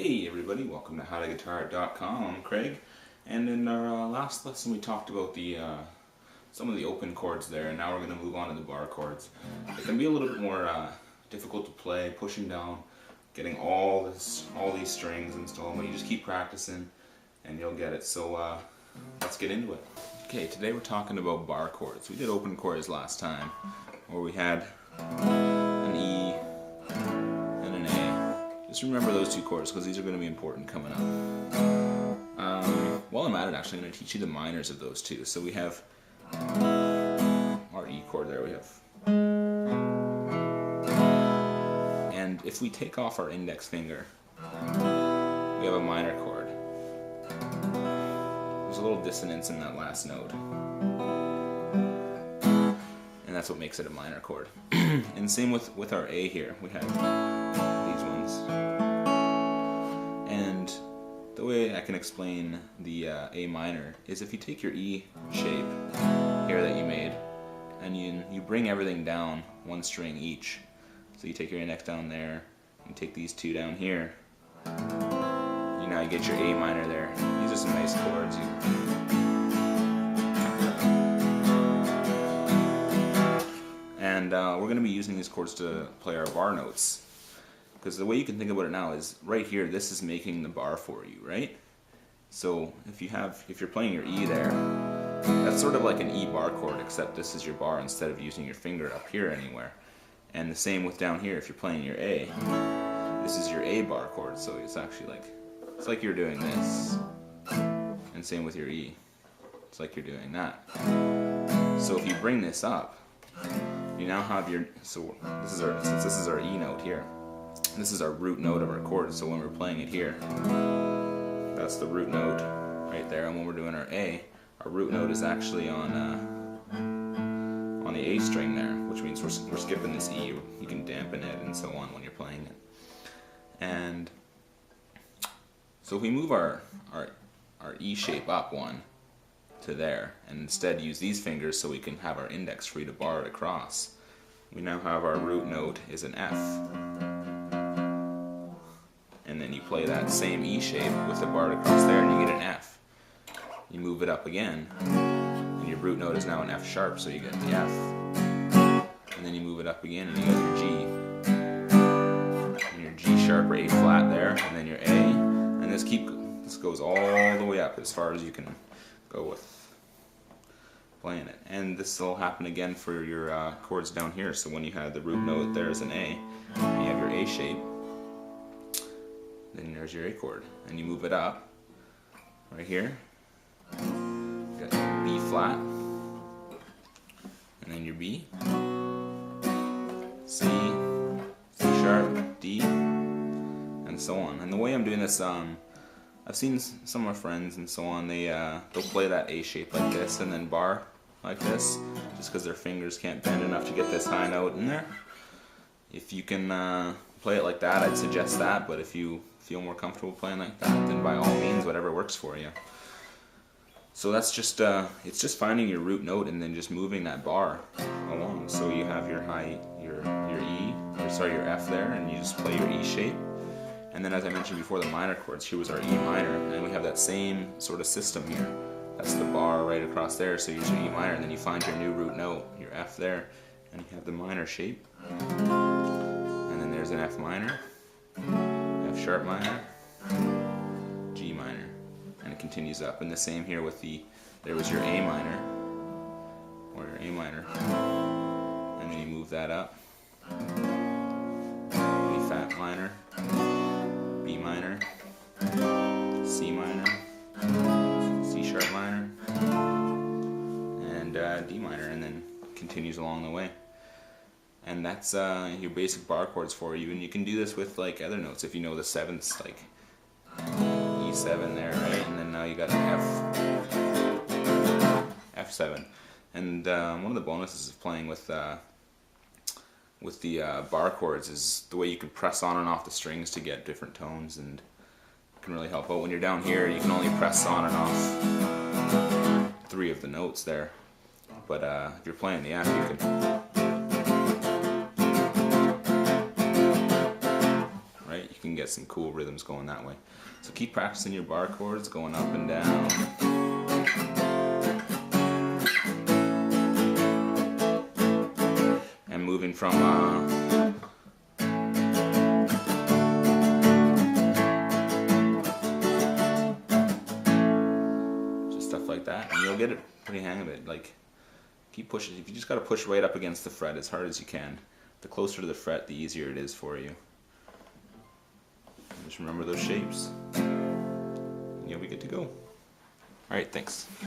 Hey everybody, welcome to howtoguitar.com. I'm Craig, and in our last lesson we talked about some of the open chords there, and now we're going to move on to the bar chords. It can be a little bit more difficult to play, pushing down, getting all these strings installed, but you just keep practicing and you'll get it. So let's get into it. Okay, today we're talking about bar chords. We did open chords last time, where we had an E and an A. Just remember those two chords because these are going to be important coming up. While I'm at it, actually, I'm going to teach you the minors of those two. So we have our E chord there. We have, and if we take off our index finger, we have a minor chord. There's a little dissonance in that last note, and that's what makes it a minor chord. And same with our A here. We have these ones. And the way I can explain the A minor is if you take your E shape here that you made and you bring everything down one string each. So you take your index down there, you take these two down here, now you get your A minor there. These are some nice chords. And we're going to be using these chords to play our bar notes. Because the way you can think about it now is right here, this is making the bar for you, right? So if you're playing your E there, that's sort of like an E bar chord, except this is your bar instead of using your finger up here anywhere. And the same with down here, if you're playing your A, this is your A bar chord, so it's actually like you're doing this. And same with your E, it's like you're doing that. So if you bring this up, you now have your, since this is our E note here, this is our root note of our chord, so when we're playing it here, that's the root note right there, and when we're doing our A, our root note is actually on the A string there, which means we're skipping this E. You can dampen it and so on when you're playing it. And so if we move our E shape up one to there, and instead use these fingers so we can have our index free to bar it across, we now have our root note is an F. And then you play that same E shape with the bar across there and you get an F. You move it up again, and your root note is now an F sharp, so you get the F. And then you move it up again and you get your G. And your G sharp or A flat there, and then your A. And this goes all the way up as far as you can go with playing it. And this will happen again for your chords down here. So when you have the root note there is an A, and you have your A shape, then there's your A chord. And you move it up right here. You got your B flat, and then your B, C, C sharp, D, and so on. And the way I'm doing this, I've seen some of my friends and so on, they'll play that A shape like this and then bar like this, just because their fingers can't bend enough to get this high note in there. If you can play it like that, I'd suggest that, but if you feel more comfortable playing like that, then by all means, whatever works for you. So that's just, it's just finding your root note and then just moving that bar along. So you have your your F there, and you just play your E shape. And then as I mentioned before, the minor chords, here was our E minor, and we have that same sort of system here. That's the bar right across there, so you use your E minor, and then you find your new root note, your F there, and you have the minor shape. And then there's an F minor, F sharp minor, G minor, and it continues up. And the same here with there was your A minor, or your A minor, and then you move that up, B flat minor, B minor, C minor, C sharp minor, and D minor, and then continues along the way. And that's your basic bar chords for you, and you can do this with like other notes if you know the sevenths, like E7 there, right? And then now you got an F7. And one of the bonuses of playing with the bar chords is the way you can press on and off the strings to get different tones, and it can really help out. When you're down here, you can only press on and off 3 of the notes there, but if you're playing the F, you can get some cool rhythms going that way. So keep practicing your bar chords, going up and down. And moving from just stuff like that, and you'll get a pretty hang of it. Like, keep pushing. If you just got to push right up against the fret as hard as you can. The closer to the fret, the easier it is for you. And just remember those shapes, and you'll be good to go. Alright, thanks.